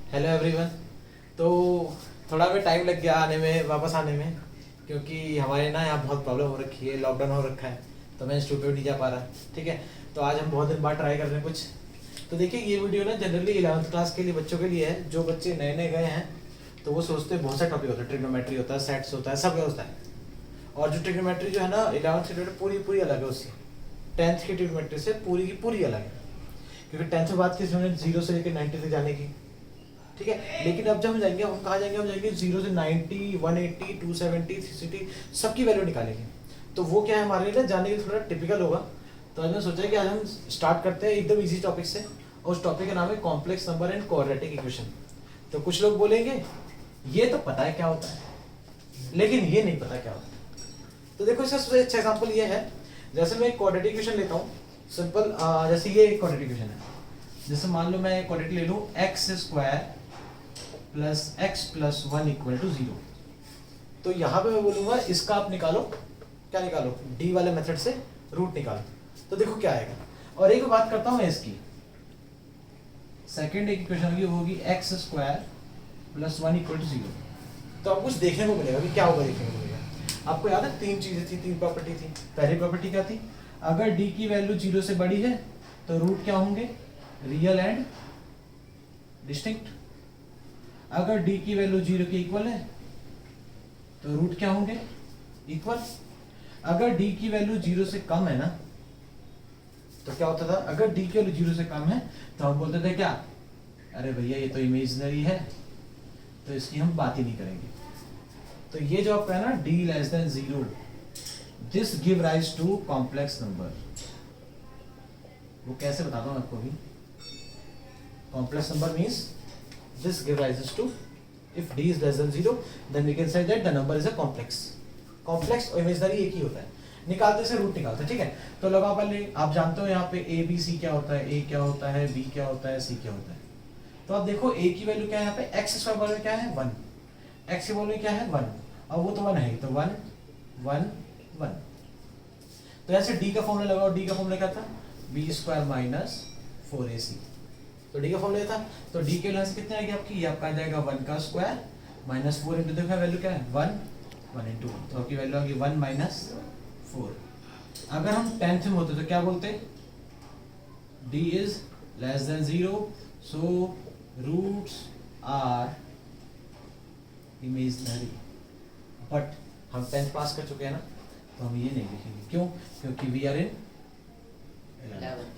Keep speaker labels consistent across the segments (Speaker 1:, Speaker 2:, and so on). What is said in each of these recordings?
Speaker 1: Hello everyone. तो थोड़ा भी टाइम लग गया आने में, वापस आने में, क्योंकि हमारे ना यहाँ बहुत प्रॉब्लम हो रखी है, लॉकडाउन हो रखा है, तो मैं इंस्टीट्यूट पे नहीं जा पा रहा। ठीक है, तो आज हम बहुत दिन बाद ट्राई कर रहे हैं कुछ। तो देखिए, ये वीडियो ना जनरली 11th क्लास के लिए बच्चों के लिए है। जो बच्चे नए नए गए हैं तो वो सोचते हैं बहुत सा टॉपिक होता है, ट्रिग्नोमेट्री होता है, सेट्स होता है, सब होता है। और जो ट्रिग्नोमेट्री जो है ना 11th की पूरी पूरी अलग है उससे, 10th की ट्रिग्नोमेट्री से पूरी की पूरी अलग है। क्योंकि 10th में बात की हमने 0 से लेकर 90 तक जाने की। ठीक है, लेकिन अब जब हम जाएंगे, हम कहाँ जाएंगे, हम जाएंगे 0 से 90, 180, 270, 360 सबकी वैल्यू निकालेंगे। तो वो क्या है हमारे लिए ना जानने के लिए थोड़ा टिपिकल होगा। तो आज मैं सोचा कि आज हम स्टार्ट करते हैं एकदम इजी टॉपिक से, और उस टॉपिक का नाम है complex number and quadratic equation. तो कुछ लोग बोलेंगे ये तो पता है क्या होता है, लेकिन ये नहीं पता क्या होता है। तो देखो, इसका सबसे अच्छा एग्जाम्पल ये है। जैसे मैं एक क्वाड्रेटिक इक्वेशन लेता हूँ, सिंपल। जैसे ये एक क्वाड्रेटिक इक्वेशन है। जैसे मान लो मैं क्वाड्रेटिक ले लूँ x square plus x plus 1 equal to 0। तो यहाँ पे मैं बोलूंगा इसका आप निकालो, क्या निकालो, डी वाले मेथड से रूट निकालो। तो देखो क्या आएगा। और एक बात करता हूँ मैं इसकी, सेकेंड एक इक्वेशन होगी, वो होगी x square plus 1 equal to 0। तो आपको कुछ देखने को मिलेगा कि क्या होगा, देखने को मिलेगा। आपको याद है तीन चीजें थी, तीन प्रॉपर्टी थी। पहली प्रॉपर्टी क्या थी, अगर डी की वैल्यू 0 से बड़ी है तो रूट क्या होंगे, रियल एंड डिस्टिंक्ट। अगर डी की वैल्यू 0 के इक्वल है तो रूट क्या होंगे, इक्वल। अगर डी की वैल्यू 0 से कम है ना, तो क्या होता था, अगर डी की वैल्यू 0 से कम है तो हम बोलते थे क्या, अरे भैया ये तो इमेजिनरी है, तो इसकी हम बात ही नहीं करेंगे। तो ये जो आपका है ना D less than 0, this give rise to complex number. वो कैसे बताता हूं आपको भी। Complex number means this give rises to, if d is less than 0 then we can say that the number is a complex। complex और imaginary एक ही होता है, निकालते से रूट निकालते हैं। ठीक है, तो लगाओ पहले, आप जानते हो यहाँ पे a b c क्या होता है, a क्या होता है, b क्या होता है, c क्या होता है। तो आप देखो a की वैल्यू क्या है यहाँ पे, x स्क्वायर वैल्यू क्या है 1, x की वैल्यू क्या है 1, और वो तो 1 है, तो 1 1 1। तो ऐसे d का फॉर्मूला लगाओ, d का फॉर्मूला क्या था, b स्क्वायर माइनस 4ac। तो डी का फॉर्मूला था, तो डी के वैल्यू कितने आएगी आपकी, ये आपका आ जाएगा 1 का स्क्वायर माइनस 4 इंटू, देखो वैल्यू क्या है 1 1 इंटू, तो आपकी वैल्यू आएगी 1 माइनस 4। अगर हम 10th में होते तो क्या बोलते, D is less than 0, so roots are imaginary. But हम 10th पास कर चुके हैं ना, तो हम ये नहीं लिखेंगे। क्यों, क्योंकि वी आर इन 11।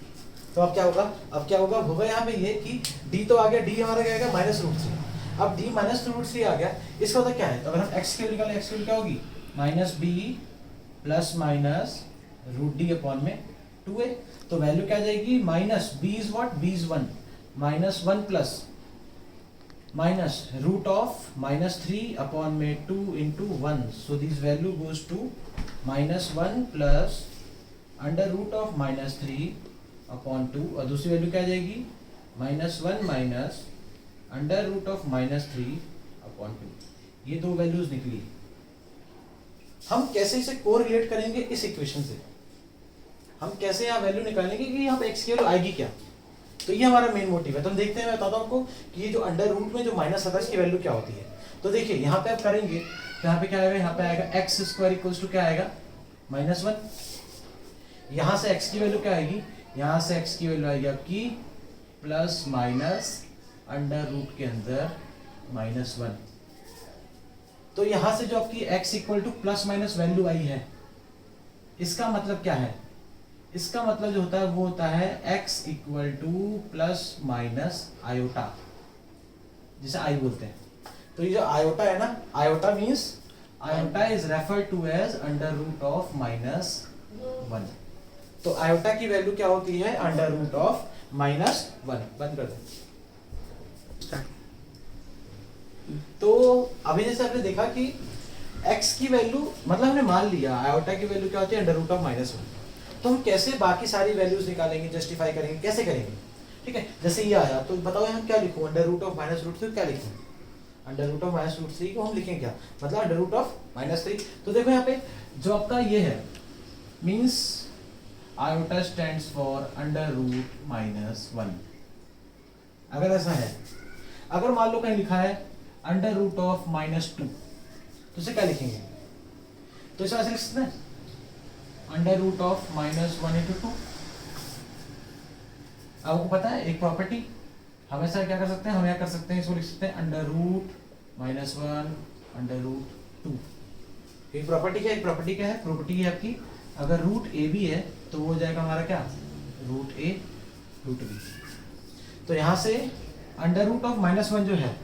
Speaker 1: तो अब क्या होगा, होगा यहाँ पे ये कि d तो आ गया, d हमारा क्या आएगा -√3। अब d -√3 आ गया, इसका मतलब क्या है, तो अगर हम x की वैल्यू निकालें, x की वैल्यू क्या होगी, -b plus minus √d upon में 2a। तो वैल्यू क्या आ जाएगी, minus b is what, b is 1, -1 plus minus root of -3 upon में 2 into 1। So this value goes to -1 plus under root of -3 upon 2, और दूसरी वैल्यू क्या आ जाएगी, -1 minus under root of -3 upon 2। ये दो वैल्यूज निकली। हम कैसे इसे कोरिलेट करेंगे इस इक्वेशन से, हम कैसे यहाँ वैल्यू निकालेंगे कि यहाँ पे x की वैल्यू आएगी क्या। तो ये हमारा मेन मोटिव है। तो हम देखते हैं, मैं बताता हूँ आपको कि ये जो अंडर रूट में जो माइनस आता है इसकी वैल्यू क्या होती है। तो देखिए यहाँ पे आप करेंगे, तो यहाँ पे क्या आएगा, यहाँ पे आएगा एक्स स्क्वायर इक्वल्स टू क्या आएगा, -1। यहाँ से x की वैल्यू क्या आएगी, यहाँ से x की वैल्यू आएगी आपकी प्लस माइनस अंडर रूट के अंदर -1। तो यहाँ से जो आपकी x equal to plus minus value आई है, इसका मतलब क्या है, इसका मतलब जो होता है वो होता है x equal to plus minus iota, जिसे i बोलते हैं। तो ये जो आयोटा है ना, iota means iota is refer to as under root of -1। तो आयोटा की वैल्यू क्या होती है, अंडर रूट ऑफ -1। बंद कर दो। तो अभी जैसे आपने देखा कि x की वैल्यू, मतलब हमने मान लिया आयोटा की वैल्यू क्या होती है, अंडर रूट ऑफ -1। तो हम कैसे बाकी सारी वैल्यूज निकालेंगे, जस्टिफाई करेंगे, कैसे करेंगे। ठीक है, जैसे ये आया तो बताओ हम क्या लिखूं, अंडर रूट ऑफ -√3 क्या लिखूं, अंडर रूट ऑफ -√3 को हम लिखें क्या, मतलब अंडर रूट ऑफ -3। तो देखो यहाँ पे जो आपका ये है means iota stands for under root -1। अगर ऐसा है, अगर मान लो कहीं लिखा है अंडर रूट ऑफ -2, तो इसे क्या लिखेंगे? तो इसे ऐसे लिख सकते हैं अंडर रूट ऑफ -1/2। आपको पता है एक प्रॉपर्टी, हमेशा क्या कर सकते हैं, हम क्या कर सकते हैं, इसको लिख सकते हैं अंडर रूट -1/2। एक प्रॉपर्टी क्या है, प्रॉपर्टी है आपकी, अगर रूट ए बी है तो वो हो जाएगा हमारा क्या, रूट ए रूट बी। तो यहाँ से अंडर रूट ऑफ -1 जो है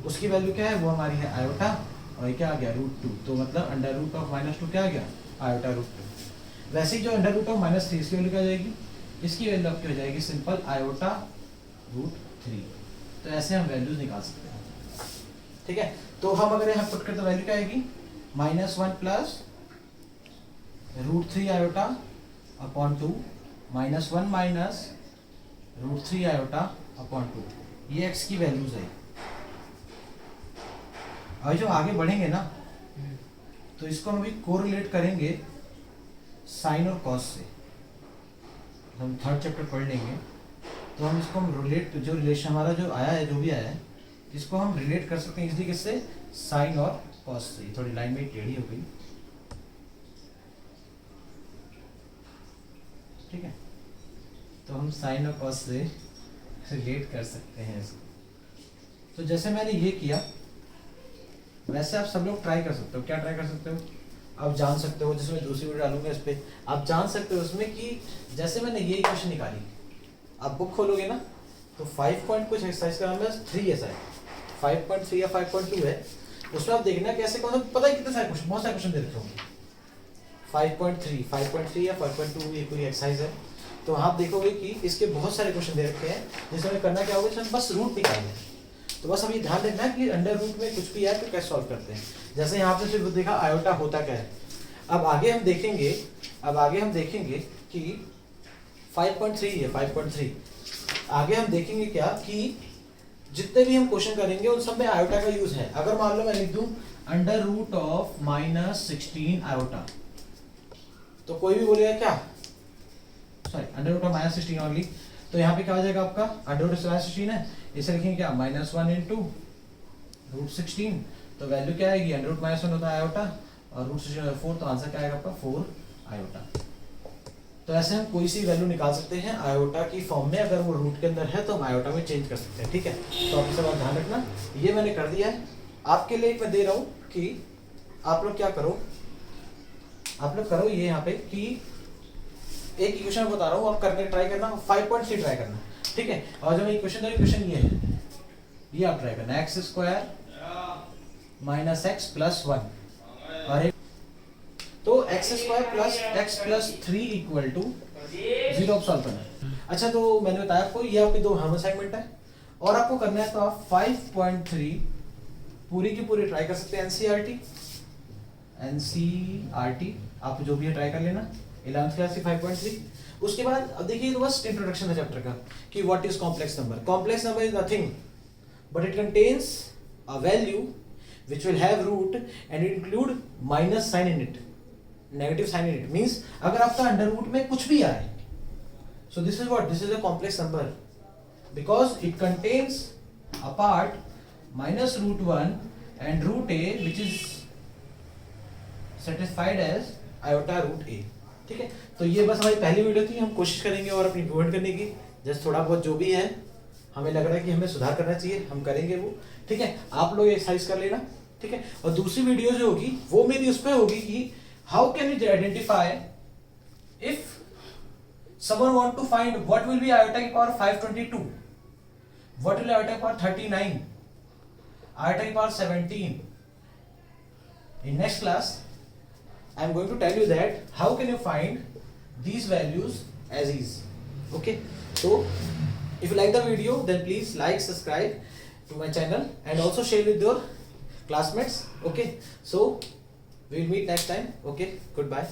Speaker 1: उसकी वैल्यू क्या है, वो हमारी है आयोटा, और ये क्या आ गया √2। तो मतलब अंडर रूट ऑफ -2 क्या आ गया, आयोटा √2। वैसे ही जो अंडर रूट ऑफ -3 इसकी वैल्यू क्या आ जाएगी, इसकी वैल्यू आपकी हो जाएगी सिंपल आयोटा √3। तो ऐसे हम वैल्यूज निकाल सकते हैं, ठीक है। तो हम अगर यहाँ पुट करते वैल्यू क्या आएगी, -1 plus √3 iota upon 2, -1 minus √3 iota upon 2, ये x की वैल्यूज है। और जो आगे बढ़ेंगे ना तो इसको हम अभी कोरिलेट करेंगे साइन और कॉस से। हम थर्ड चैप्टर पढ़ लेंगे तो हम इसको हम रिलेट, जो रिलेशन हमारा जो आया है, जो भी आया है, इसको हम रिलेट कर सकते हैं इसलिए किससे, साइन और कॉस से। थोड़ी लाइन में टेढ़ी हो गई, ठीक है। तो हम साइन और कॉस से रिलेट कर सकते हैं इसको। तो जैसे मैंने ये किया वैसे आप सब लोग ट्राई कर सकते हो। क्या ट्राई कर सकते हो, आप जान सकते हो, जिसमें दूसरी वीडियो डालूंगा इस पर आप जान सकते हो उसमें कि जैसे मैंने ये इक्वेशन निकाली, आप बुक खोलोगे ना तो 5 पॉइंट कुछ एक्सरसाइज का नाम है 3 ऐसा है, 5.3 या 5.2 है, उसमें आप देखना कैसे कौन सा, पता है कितने सारे क्वेश्चन, बहुत सारे क्वेश्चन दे रखे होंगे। 5.3 या 5.2 ये कोई एक्सरसाइज है, तो आप देखोगे कि इसके बहुत सारे क्वेश्चन दे रखे हैं, जिसमें करना क्या होगा, इसमें बस रूट निकालना है। तो बस अभी ध्यान रखना है कि अंडर रूट में कुछ भी आए तो कैसे सॉल्व करते हैं। जैसे यहाँ पे सिर्फ देखा आयोटा होता क्या है। अब आगे हम देखेंगे कि 5.3 है, 5.3 आगे हम देखेंगे क्या कि जितने भी हम क्वेश्चन करेंगे उन सब में आयोटा का यूज है। अगर मान लो मैं लिख दूं अंडर रूट ऑफ -16 आयोटा, तो कोई भी बोलेगा क्या, sorry under root of -16 only, तो यहाँ पे क्या हो जाएगा आपका, अंडर रूट ऑफ -16 है, इसे लिखेंगे क्या, -1 इंटू √16, तो वैल्यू क्या आएगी, अंडर रूट -1 होता है आयोटा और √16 4, तो आंसर क्या आएगा आपका 4 आयोटा। तो ऐसे हम कोई सी वैल्यू निकाल सकते हैं आयोटा की फॉर्म में, अगर वो रूट के अंदर है तो हम आयोटा में चेंज कर सकते हैं, ठीक है। तो आप इसे बात ध्यान रखना, ये मैंने कर दिया है आपके लिए। मैं दे रहा हूँ कि आप लोग क्या करो, आप लोग करो ये यहाँ पे कि एक इक्वेशन बता रहा हूँ, आप करके ट्राई करना, 5.3 ट्राई करना, ठीक है। और जो मैं इक्वेशन दे रहा हूँ, इक्वेशन ये है, ये आप ट्राई करना, x² - x + 1, और एक तो x² + x + 3 = 0 सॉल्व करना। अच्छा, तो मैंने बताया आपको ये आपके दो होम असाइनमेंट है, और आपको करना है तो आप 5.3 पूरी की पूरी ट्राई कर सकते हैं। एनसीईआरटी आप जो भी है ट्राई कर लेना 11th क्लास की 5.3। उसके बाद अब देखिए, तो बस इंट्रोडक्शन है चैप्टर का कि what is complex number. Complex number is nothing but it contains a value which will have root and it include minus sign in it, negative sign in it, means अगर आपका under root में कुछ भी आए, so this is what, this is a complex number because it contains a part -√1 and root a which is satisfied as iota √a, ठीक है। तो ये बस हमारी पहली वीडियो थी, हम कोशिश करेंगे और अपनी इम्प्रूवमेंट करने की, जस्ट थोड़ा बहुत जो भी है हमें लग रहा है कि हमें सुधार करना चाहिए, हम करेंगे वो, ठीक है। आप लोग एक्सरसाइज कर लेना, ठीक है। और दूसरी वीडियो जो होगी वो मेरी उस पर होगी कि how can we identify if someone want to find what will be iota की पावर 522, व्हाट विल आयोटा की पावर 39, आयोटा की power 17। In next class I am going to tell you that how can you find these values as is, okay. So if you like the video then please like, subscribe to my channel and also share with your classmates, okay. So we will meet next time, okay. Goodbye.